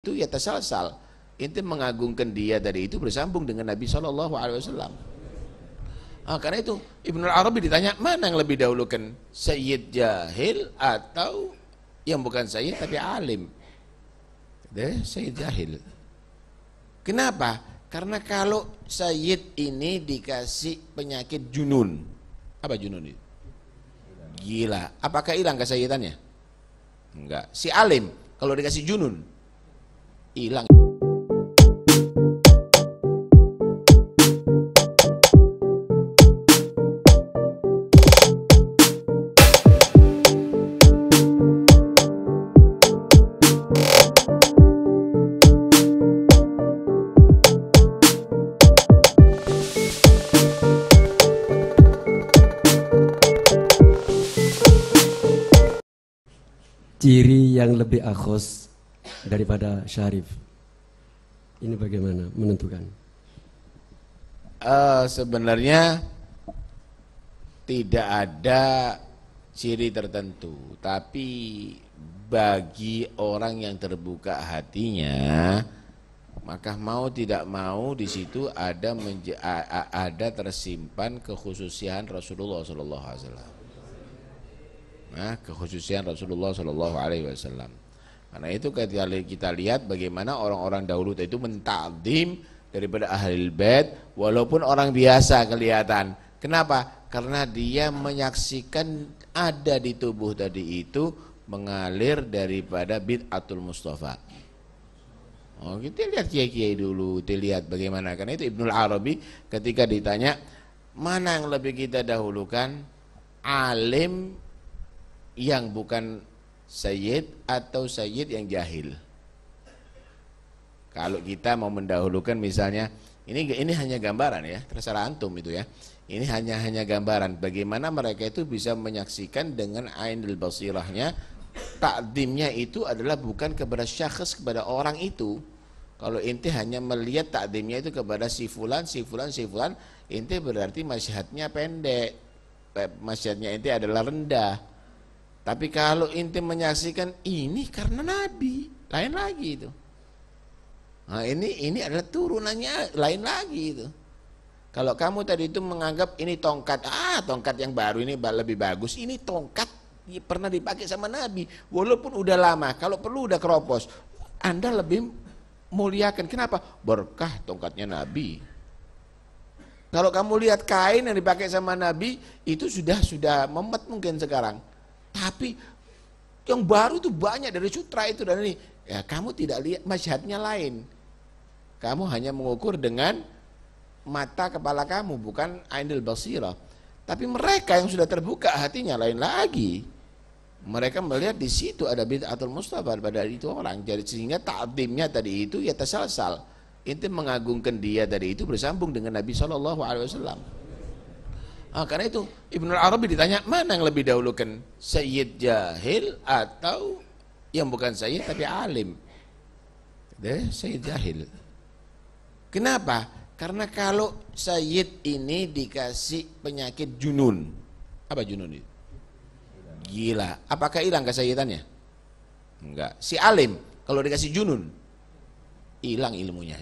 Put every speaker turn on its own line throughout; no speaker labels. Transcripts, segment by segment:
itu ya tasalsal. Inti mengagungkan dia tadi itu bersambung dengan Nabi SAW. Karena itu Ibnu Arabi ditanya, mana yang lebih dahulukan, sayyid jahil atau yang bukan sayyid tapi alim? Sayyid jahil. Kenapa? Karena kalau sayyid ini dikasih penyakit junun. Apa junun itu? Gila. Apakah hilang kesayyidannya? Enggak. Si alim kalau dikasih junun hilang.
Ciri yang lebih akhos daripada syarif, ini bagaimana menentukan?
Sebenarnya tidak ada ciri tertentu, tapi bagi orang yang terbuka hatinya, maka mau tidak mau di situ ada tersimpan kekhususian Rasulullah SAW. Kekhususian Rasulullah SAW. Karena itu ketika kita lihat bagaimana orang-orang dahulu itu mentakdim daripada ahlul bait, walaupun orang biasa kelihatan. Kenapa? Karena dia menyaksikan ada di tubuh tadi itu mengalir daripada bid'atul Mustafa. Kita lihat kiai-kiai dulu, kita lihat bagaimana. Karena itu Ibnu Arabi ketika ditanya mana yang lebih kita dahulukan, alim yang bukan sayyid atau sayyid yang jahil. Kalau kita mau mendahulukan misalnya, ini hanya gambaran ya, terserah antum itu ya. Ini hanya gambaran bagaimana mereka itu bisa menyaksikan dengan ainul basirahnya. Takdimnya itu adalah bukan kepada syakhs, kepada orang itu. Kalau inti hanya melihat takdimnya itu kepada si fulan, inti berarti masyhadnya pendek. Masyhadnya inti adalah rendah. Tapi kalau inti menyaksikan ini karena Nabi, lain lagi itu. Ini adalah turunannya lain lagi itu. Kalau kamu tadi itu menganggap ini tongkat, tongkat yang baru ini lebih bagus. Ini tongkat pernah dipakai sama Nabi, walaupun udah lama. Kalau perlu udah keropos, Anda lebih muliakan. Kenapa? Berkah tongkatnya Nabi. Kalau kamu lihat kain yang dipakai sama Nabi itu sudah memet mungkin sekarang. Tapi yang baru itu banyak dari sutra itu dan ini. Ya, kamu tidak lihat masyhadnya lain. Kamu hanya mengukur dengan mata kepala kamu, bukan ainul basirah. Tapi mereka yang sudah terbuka hatinya lain lagi. Mereka melihat di situ ada bid'atul Mustafa pada itu orang. Jadi sehingga ta'dimnya tadi itu ya tasalsal. Inti mengagungkan dia tadi itu bersambung dengan Nabi SAW. Karena itu Ibnu Arabi ditanya, mana yang lebih dahulukan, sayyid jahil atau yang bukan sayyid tapi alim? Sayyid jahil. Kenapa? Karena kalau sayyid ini dikasih penyakit junun. Apa junun itu? Gila. Apakah hilang kesayyidannya? Enggak. Si alim kalau dikasih junun hilang ilmunya.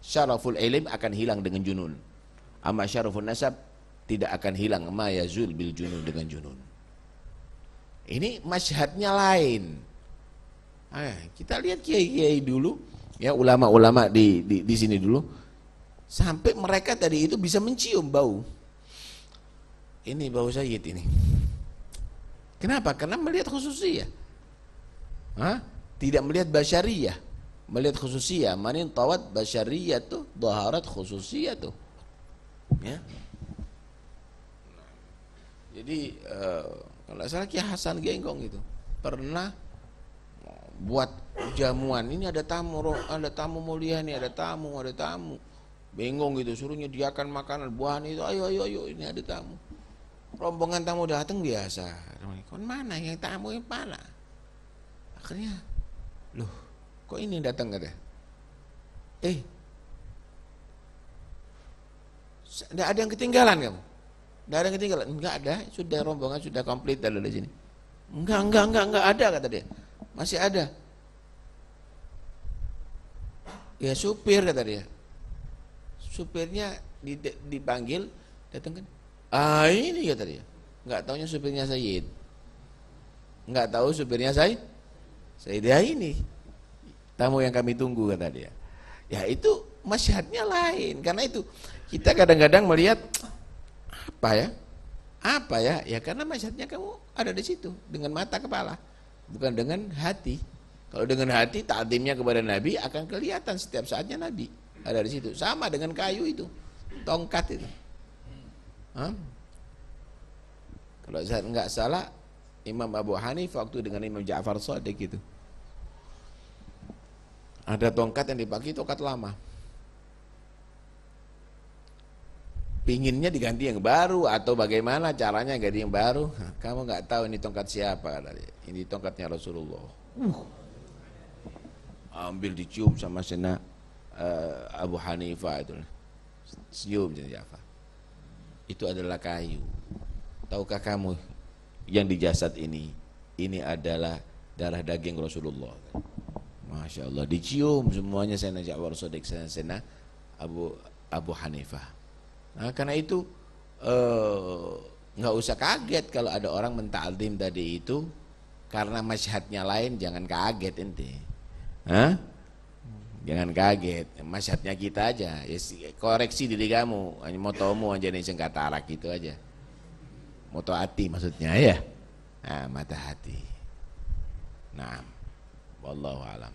Syaraful ilim akan hilang dengan junun. Amma syarafun nasab tidak akan hilang, ma yazul bil junun, dengan junun. Ini masyhadnya lain. Kita lihat kiai-kiai dulu, ya ulama-ulama di sini dulu, sampai mereka tadi itu bisa mencium bau. Ini bau sayyid ini. Kenapa? Karena melihat khususiyah. Tidak melihat basyariyah, melihat khususiyah. Manin tawat basyariyah tuh, dhaharat khususiyah tuh. Ya. Jadi kalau salah Ki Hasan Genggong itu pernah buat jamuan. Ini ada tamu mulia nih, ada tamu. Bengong gitu, suruh nyediakan makanan buahan itu. Ayo, ini ada tamu. Rombongan tamu datang biasa. Kon mana yang tamu yang mana? Akhirnya, loh, kok ini datang kata? Enggak ada yang ketinggalan kamu? Enggak ada yang ketinggalan? Enggak ada, sudah rombongan sudah komplit dari sini. Enggak ada kata dia. Masih ada. Ya supir kata dia. Supirnya dipanggil, datang kan. Ah ini kata dia. Nggak taunya supirnya Sayyid. Nggak tahu supirnya Sayyid. Ya ini tamu yang kami tunggu kata dia. Ya itu masyhadnya lain. Karena itu kita kadang-kadang melihat apa ya? Ya karena masyhadnya kamu ada di situ dengan mata kepala, bukan dengan hati. Kalau dengan hati ta'zimnya kepada Nabi akan kelihatan setiap saatnya Nabi ada di situ. Sama dengan kayu itu, tongkat itu. Kalau saya nggak salah, Imam Abu Hanifah waktu dengan Imam Ja'far Shadiq itu, ada tongkat yang dipakai, tongkat lama. Pinginnya diganti yang baru atau bagaimana caranya ganti yang baru? Kamu nggak tahu ini tongkat siapa? Ini tongkatnya Rasulullah. Ambil dicium sama Sena Abu Hanifah itu, cium Ja'far. Itu adalah kayu. Tahukah kamu yang di jasad ini adalah darah daging Rasulullah. Masya Allah, dicium semuanya Sena Ja'far Shadiq, Sena Abu Hanifah. Nah, karena itu nggak usah kaget kalau ada orang menta'zim tadi itu, karena masyhadnya lain. Jangan kaget ente. Jangan kaget, masyhadnya kita aja. Ya, koreksi diri kamu, motomu aja nih sengkatarak gitu aja. Moto hati maksudnya ya. Nah, mata hati. Nah, wallahu alam.